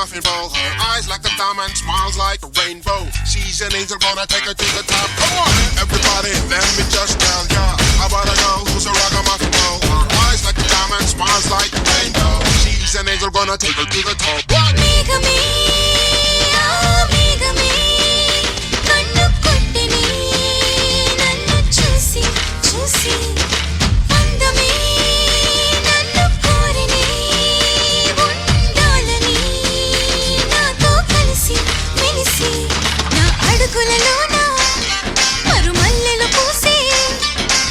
ragamuffin bowl. Her eyes like a diamond, smiles like a rainbow. She's an angel, gonna take her to the top. Come on, everybody, let me just tell ya about a girl who's a ragamuffin bowl. Her eyes like a diamond, smiles like a rainbow. She's an angel, gonna take her to the top. What? Megame, ah megame, kannu kottini, nannu chusi, chusi. Andame, nannu korini, undalani, nato kalisi, melisi. Na adugulalona, marumallelu poose,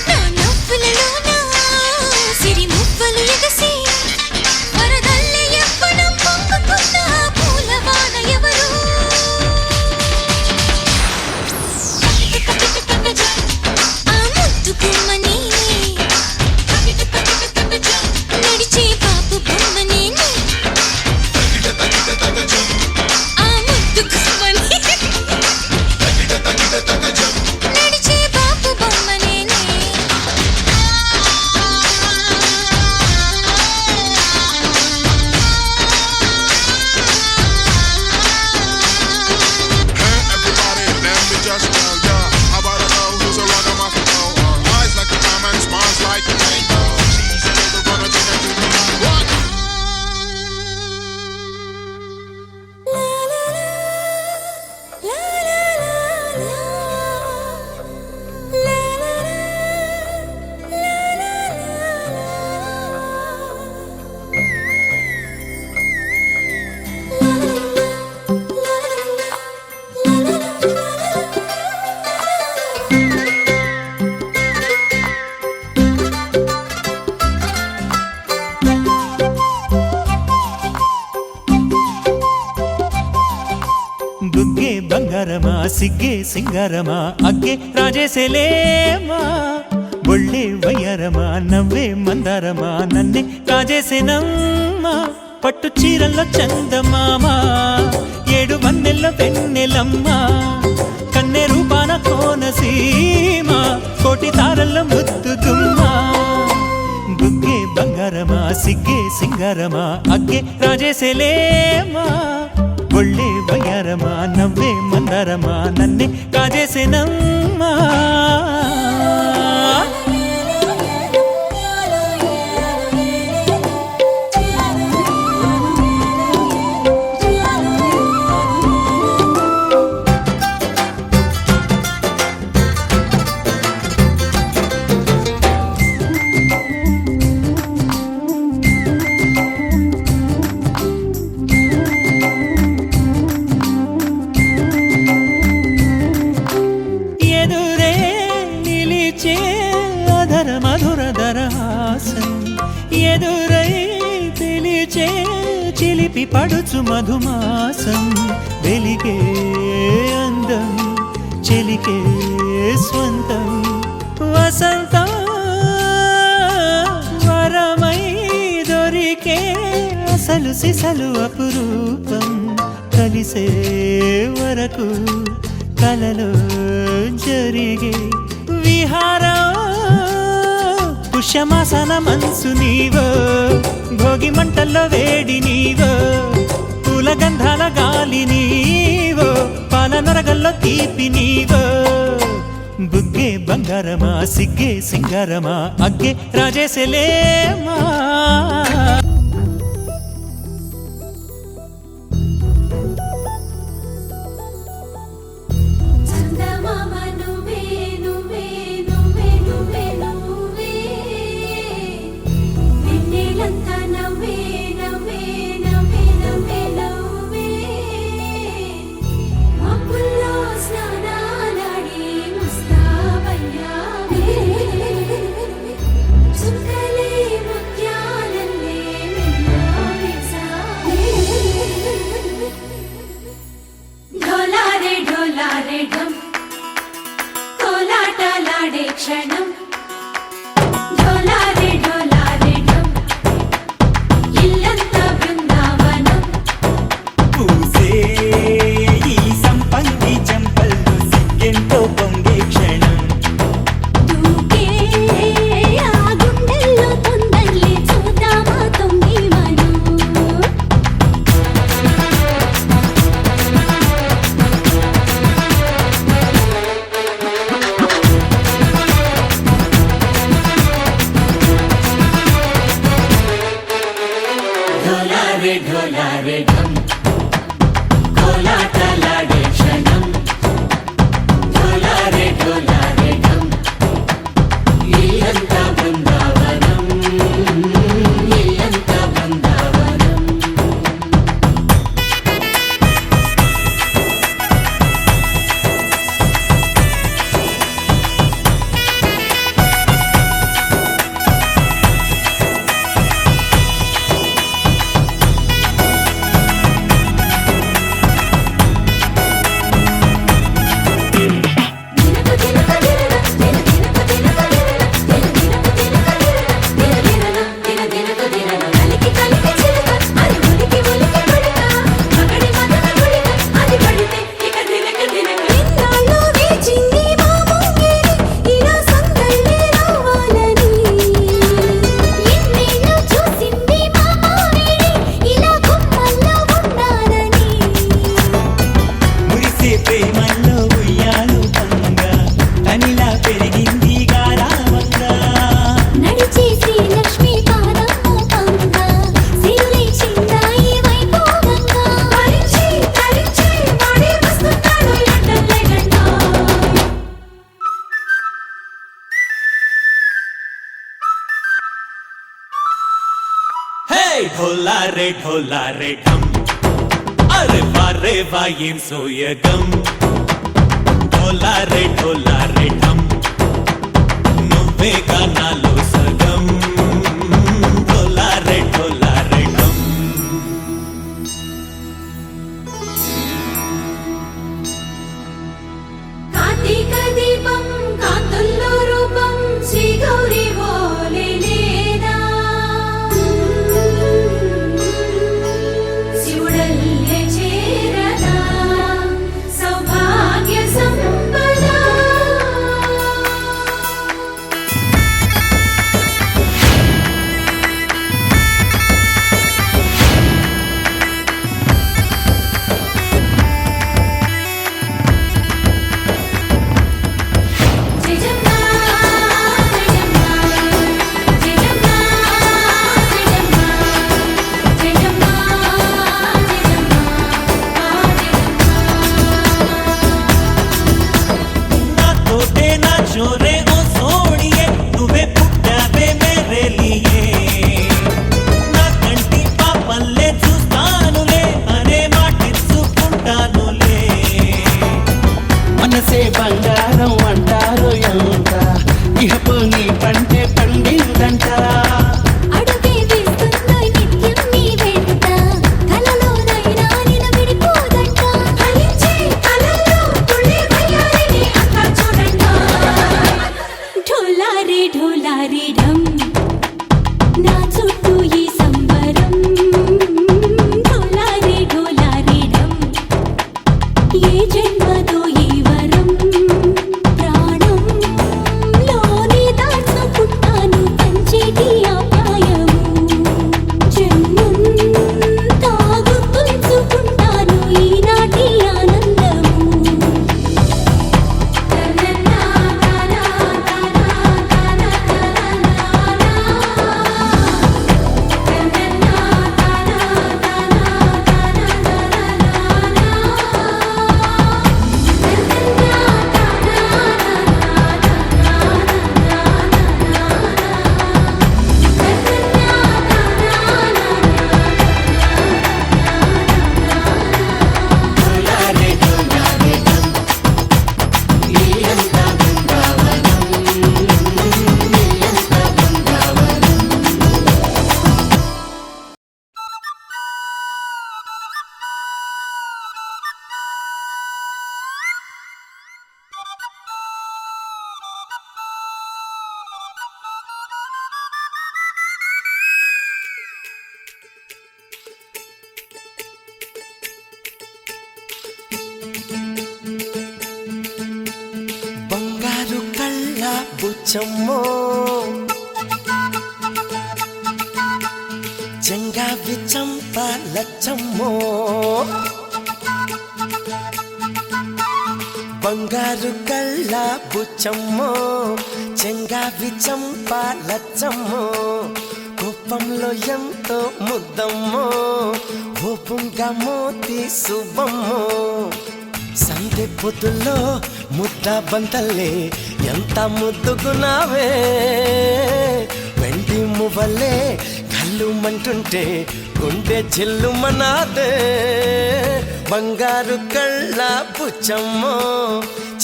na navvulalona, siri muvvalu egasi. బుగ్గే బంగారమా సిగ్గే సింగారమా అగ్గే రాజేసేలేమా బొళ్ళే వయ్యారమా నవ్వే మందారమా నన్నే కాజేసేనమ్మా పట్టు చీరల్లో చందమామా ఏడు వన్నెల్లో వెన్నెలమ్మా కన్నె రూపాన కోనసీమా కోటి తారల్లో ముద్దుగుమ్మా బుగ్గే బంగారమా సిగ్గే సింగారమా అగ్గే రాజేసేలేమా ఒళ్ళే వయ్యారమా నవ్వే మందారమా నన్నే కాజేసేనమ్మా ఎదురై పిలిచే చిలిపి పడుచు మధుమాసం వెలిగే అందం చెలికే స్వంతం వసంతం వరమై దొరికే అసలు సిసలు అపురూపం కలిసే వరకు కలలో జరిగే విహారం పుష్యమాసన మనసు నీవో భోగి మంటల్లో వేడి నీవో పూల గంధాల గాలి నీవో పాల నరగల్లో తీపి నీవో బుగ్గే బంగారమా సిగ్గే సింగారమా అగ్గే రాజేసేలేమా క్షణం ఇలా పెరిగింది గారావంగా నడిచే శ్రీ లక్ష్మీ పాదం మోపంగా సిరులై చిందాయి వైభోగంగా పరిచి పరిచి వాడి వస్తున్నాడు ఎండలేగండా హే ఢోలా రే ఢమ్ అరే వా ఏం సోయగం ఢోలా రే ఢమ్ నువ్వే నాలో సగం ఢోలా రే ఢమ్ కార్తీక దీపం కాంతుల్లో రూపం శ్రీ గౌరీ ఓలేనా శివుడల్లే చేరదా సౌభాగ్య సంపద జయజమ్మ జయజమ్మ జయజమ్మ జయజమ్మ జయజమ్మ నా తోటే నా చోరే ఓ సోడియే నువ్వే పుట్టావే మేరే లియే నా కంటి పాపల్లే చూస్తానులే అనే మాటిచ్చుకుంటానులే మనసే బంగారం అంటారు ఎంత ఇహపు నీ పంటే పండిందంట అడుగే వేస్తుందో నిత్యం నీ వెంట కలలోనైనా నిన్ను విడిపోదంట ఫలించే కలల్లో తుళ్ళే వయ్యారిని అంతా చూడంట ఢోలా రే ఢమ్ నా చుట్టూ ఈ సంబరం ఢోలా రే ఢమ్ ఏ జన్మదో ఈ వరం ప్రాణంలోనే దాచుకుంటాను పంచేటి ఆప్యాయము జన్మంతా గుర్తుంచుకుంటాను ఈనాటి ఆనందము బంగారు కళ్ళ బుచ్చమ్మో చెంగావి చంప లచ్చమ్మో బంగారు కళ్ళ బుచ్చమ్మో చెంగావి చంప లచ్చమ్మో కోపంలో ఎంతో ముద్దమ్మో ఓపుంగా మోతి శుభమ్మో సందె పొద్దుల్లో ముద్ద బంతల్లే ఎంత ముద్దుగున్నావే వెండి మువ్వలే కళ్ళు మంటుంటే గుండె చిల్లుమనాదే బంగారు కళ్ళ బుచ్చమ్మో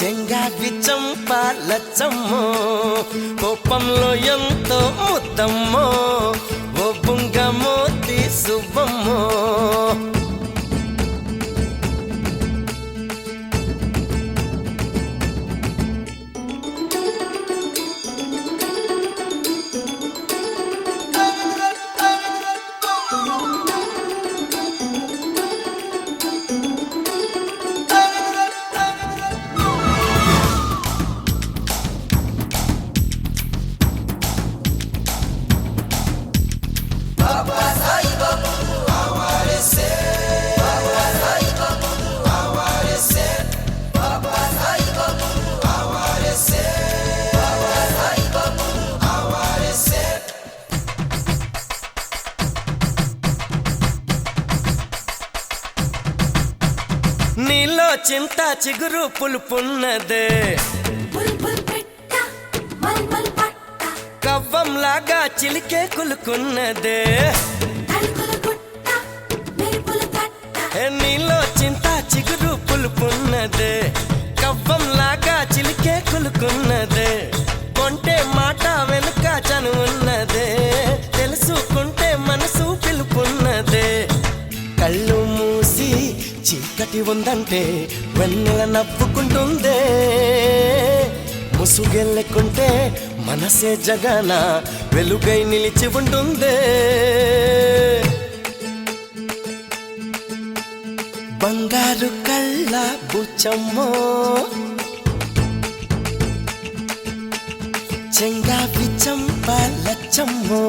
చెంగావి చంప లచ్చమ్మో కోపంలో ఎంతో ముద్దమ్మో ఓ బుంగ Moti శుభమ్మో Baba Sai Babu, hamaare se చింత చిగురు పులుపున్నదే బుల్బుల్ పెట్ట మల్మల్ పట్ట కవ్వంలాగా చిలికే కులుకున్నదే తలుకుల గుట్ట మెరుపుల తట్ట నీలో చింత చిగురు పులుపున్నదే కవ్వంలాగా చిలికే కులుకున్నదే కొంటే మాట వెనుక చనువున్నదే తెలుసుకుంటే మనసు పిలుపున్నదే కళ్ళు మూసి చీకటి ఉందంటే వెన్నెల నవ్వుకుంటుందే ముసుగెళ్ళకుంటే మనసే జగన వెలుగై నిలిచి ఉంటుందే బంగారు కళ్ళ బుచ్చమ్మో చెంగావి చంపాలచ్చమ్మో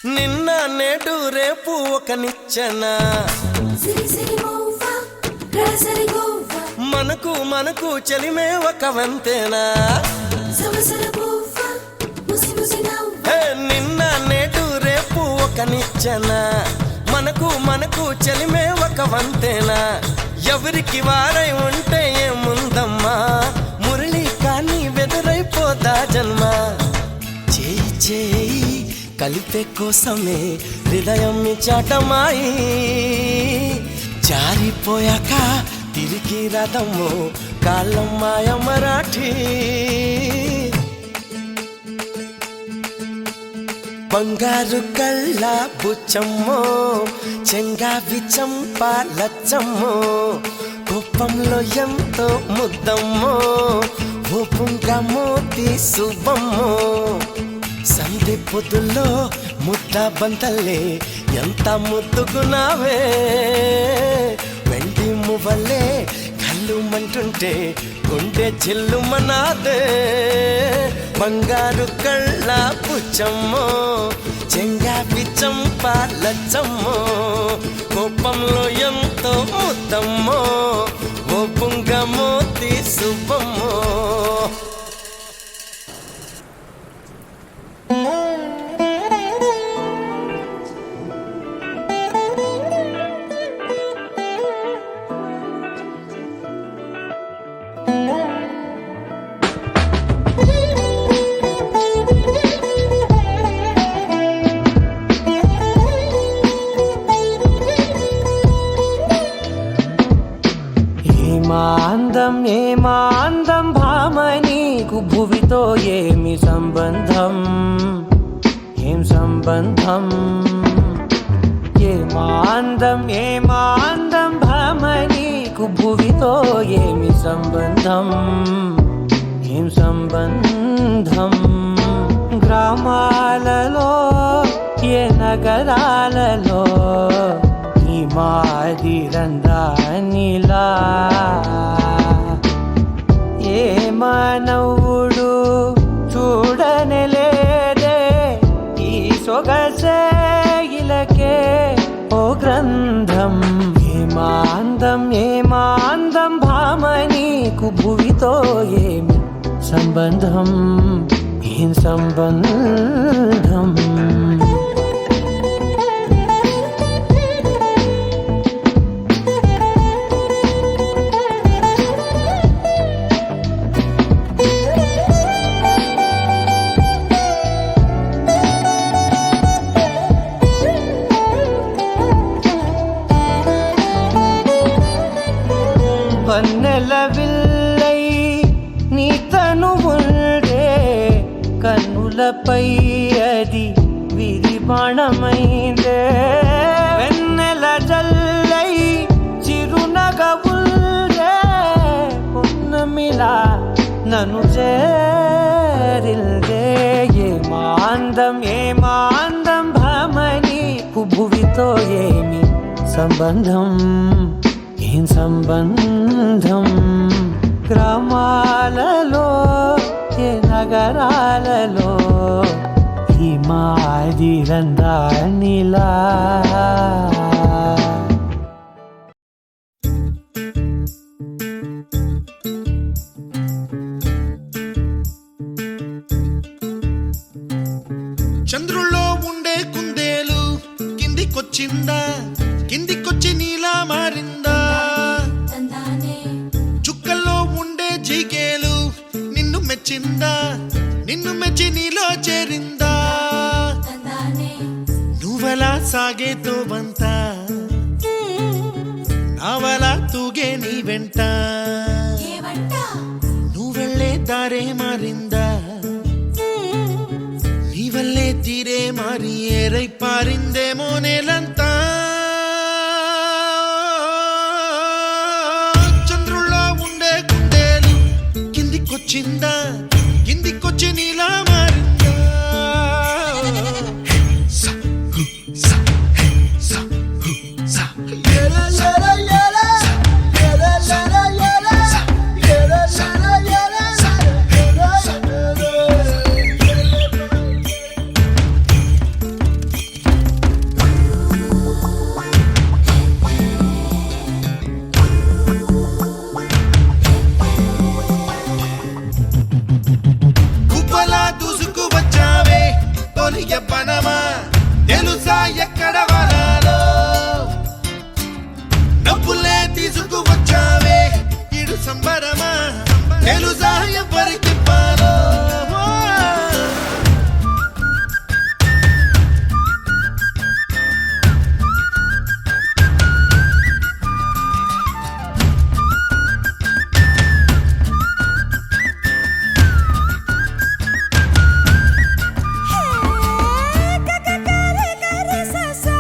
నిన్న నేడు రేపు ఒక నిచ్చెన సిరి సిరి మోవా రసరి గోవా మనకు చెలిమే ఒక వంతేనా సవసర బోవా ముసి ముసి నవ్వా హే, నిన్న నేడు రేపు ఒక నిచ్చెన మనకు చెలిమే ఒక వంతేనా ఎవరికి వారై ఉంటే ఏముందమ్మా మురళి కానీ బెదురైపోదా జన్మ చేయి చేయి కలిపే కోసమే హృదయం చాటమాయి జారిపోయాక తిరిగి రథము కాలం మాయ మరాఠీ బంగారు కళ్ళ బుచ్చమ్మో చెంగావి చంపాలచ్చమ్మో కోపంలో ఎంతో ముద్దమ్మో ఓ పుంగమోతి శుభమ్మో సంధి పొద్దుల్లో ముద్ద బంతల్లే ఎంత ముద్దుగున్నావే వెండి మువ్వలే కళ్ళు మంటుంటే గుండె చిల్లుమనాదే బంగారు కళ్ళ పుచ్చమ్మో చెంగావి చంపాలచ్చమ్మో కోపంలో ఎంతో ముద్దమ్మో ఓ పుంగమోతి శుభమ్మో ఏమాందం భామ నీకు భువితో ఏమి సంబంధం ఏం సంబంధం ఏమాందం భామ నీకు భువితో ఏమి సంబంధం ఏం సంబంధం గ్రామాలలో ఏ నగరాలలో ఈ మాదిరందానిలా ఏ మానవుడు చూడనలేదే ఈ సొగసే ఇలకే ఓ గ్రంథం ఏమాందం భామ నీకు భువితో ఏమి సంబంధం ఏం సంబంధం వన్నెల విల్లై నీ తనువుండే కన్నులపై అది విరిబాణమైందే వెన్నెల జల్లై చిరునగవుల్డే పున్నమిలా నన్ను చేరిల్దే ఏమాందం భామని భువితో ఏమి సంబంధం ఏం సంబంధం గ్రామాలలో ఏ నగరాలలో ఈ మాదిరందానిలా చంద్రుల్లో ఉండే కుందేలు కిందికొచ్చిందా కిందికొచ్చి నీలా మారిందా తందానే చుక్కల్లో ఉండే జీకేలు నిన్ను మెచ్చిందా నిన్ను మెచ్చి నీలో చేరిందా తందానే నువ్వలా సాగే తోవంతా నావలా తూగే నీ వెంట ఏవంట నువ్వెళ్ళే దారే మారిందా నీ వల్లే తీరే మారి ఏరై పారిందేమో నేలంతా చంద్రుల్లో ఉండే కుందేలు కిందికొచ్చిందా కిందికొచ్చి నీలా మారిందా సా, హు, సా, హే, సా, హు, సా. ఏలా, ఏలా, ఏలా. ఏలా, ఏలా, ఏలా. ఏలా, ఏలా, ఏలా. ఏలా, ఏలా. గుబ్బలా దూసుకు వచ్చావే తొలి ఎప్పనమా తెలుసా ఎక్కడ వనాలో డబ్బులే తీసుకు వచ్చావే ఇడు సంబరమా తెలుసా ఎవరికి పాలో గగగరే గరే ససా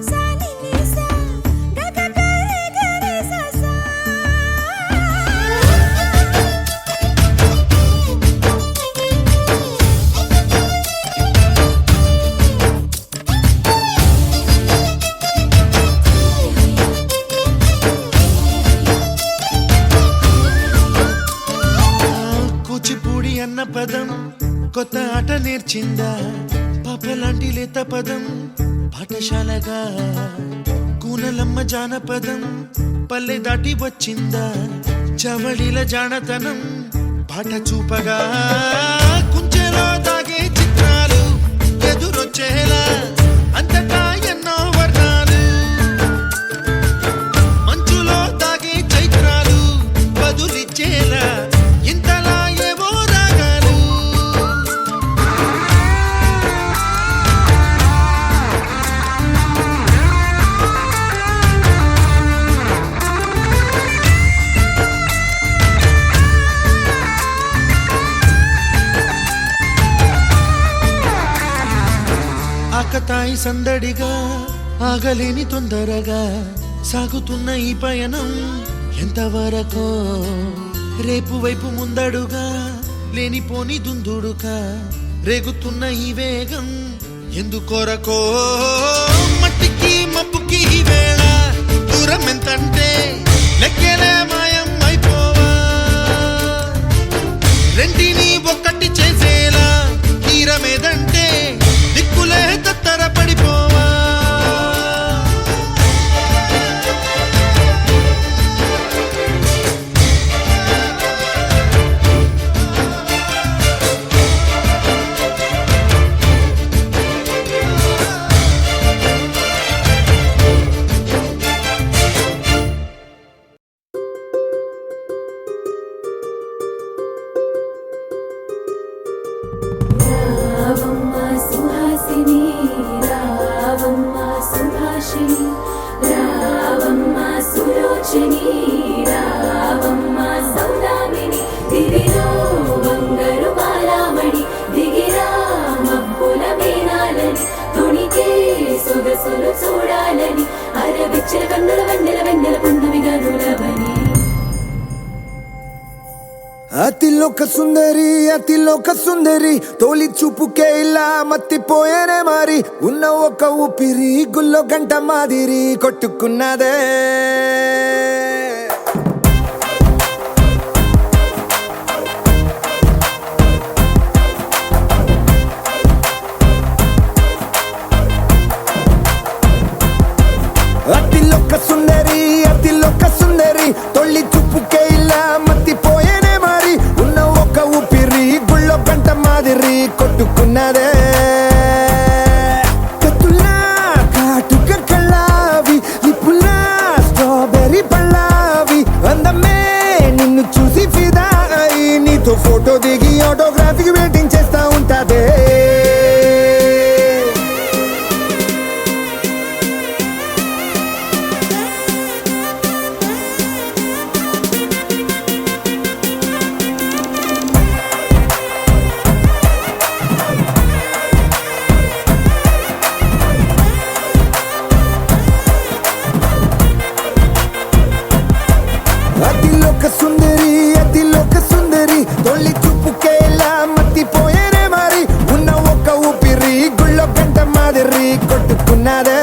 సాని నిసా గగగరే గరే ససా కూచిపూడి అన్న పదం కొత్త ఆట నేర్చిందా పాపలాంటి లేత పదం పాఠశాలగా కూనలమ్మ జానపదం పల్లె దాటి వచ్చిందా చవళిల జానతనం పాట చూపగా కుంచెలో దాగే చిత్రాలు ఎదురొచ్చేలా అంతటా ఎన్నో వర్ణాలు మంచులో దాగే చైత్రాలు బదులిచ్చేలా ఇంతలా ఏవో రాగాలు ఆకతాయి సందడిగా ఆగలేని తొందరగా సాగుతున్న ఈ పయనం ఎంతవరకో రేపు వైపు ముందడుగా లేనిపోని దుందుడుగా రేగుతున్న ఈ వేగం ఎందుకొరకో మట్టికి మబ్బుకి ఈ వేళ దూరం ఎంతంటే లెక్కలే మాయం అయిపోవా రెంటిని ఒక్కటి చేసేలా తీరమేదంటే దిక్కులే తత్తర పడిపోవా అతిలోక సుందరి తోలి చూపుకే ఇలా మత్తిపోయేనే మారి ఉన్న ఒక ఊపిరి గుల్లో గంట మాదిరి కొట్టుకున్నదే అతిలోక సుందరి తొలి చూపుకే ఇలా మత్తిపోయేనే మారి ఉన్న ఒక ఊపిరి గుళ్ళో గంట మాదిరి కొట్టుకున్నదే కత్తులా కాటుక కళ్ళావి లిప్పులా స్ట్రాబెర్రీ పళ్ళావి అందమే నిన్ను చూసి ఫిదా అయి నీతో ఫోటో దిగి ఆటోగ్రాఫీకి వెయిటింగ్ చేస్తా ఉంటాదే అతిలోక సుందరి తొలి చూపుకే ఇలా మత్తిపోయేనే మారి ఉన్న ఒక ఊపిరి గుళ్ళో గంట మాదిరి కొట్టుకున్నదే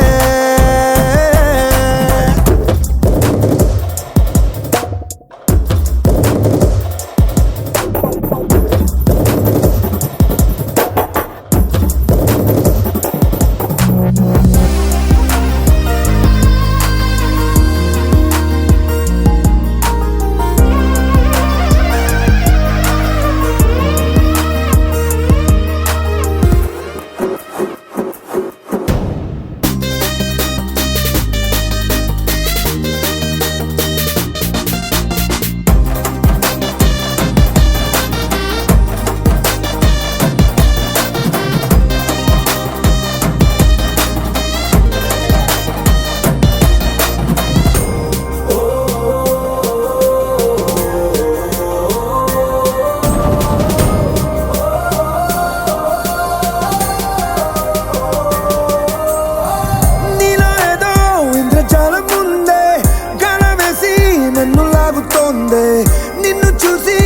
నిన్ను చూసి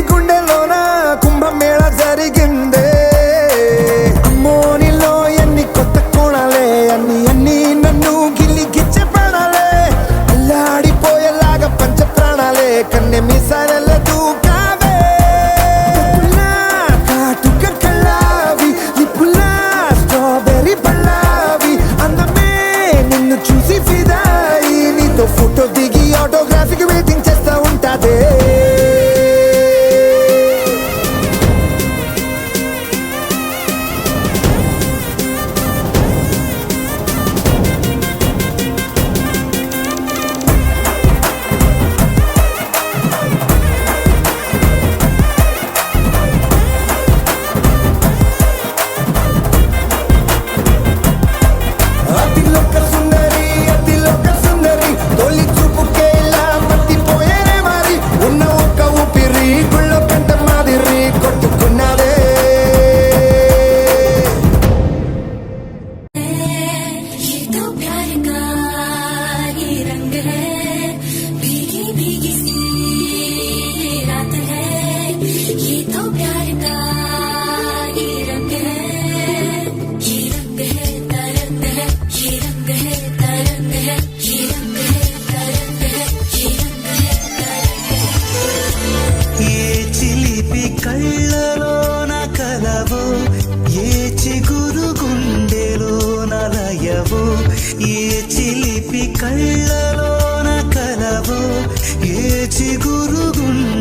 గుండెలోన కుంభమేళ జరిగిందే అమ్మో నీలో ఎన్ని కొత్త కోణాలే అన్ని నన్ను గిల్లి గిచ్చే ప్రాణాలే అల్లాడిపోయేలాగా పంచ ప్రాణాలే కన్నె మీసాల దూకావే కాటుక కళ్ళావి లిప్పులా స్ట్రాబెర్రీ పళ్ళావి అందమే నిన్ను చూసి ఫిదాయి నీతో ఫోటో దిగి ఆటోగ్రాఫీకి వెయిటింగ్ చేస్తా ఉంటాదే అతిలోక సుందరి తొలి చూపుకే ఇలా మత్తిపోయేనే మారి ఉన్న ఒక ఊపిరి గుళ్ళో గంట మాదిరి కొట్టుకున్నదే ये तो प्यार का ये रंग है भीगी भीगी सी रात है ये तो प्यार का ये रंग है तरंग है ये रंग है तरंग है ये रंग है तरंग है ये रंग है ఏ చిలిపి కళ్ళలోన కలవో ఏ చిగురు గుండెలోన లయవో ఏ చిలిపి కళ్ళలోన కలవో ఏ చిగురు గుండె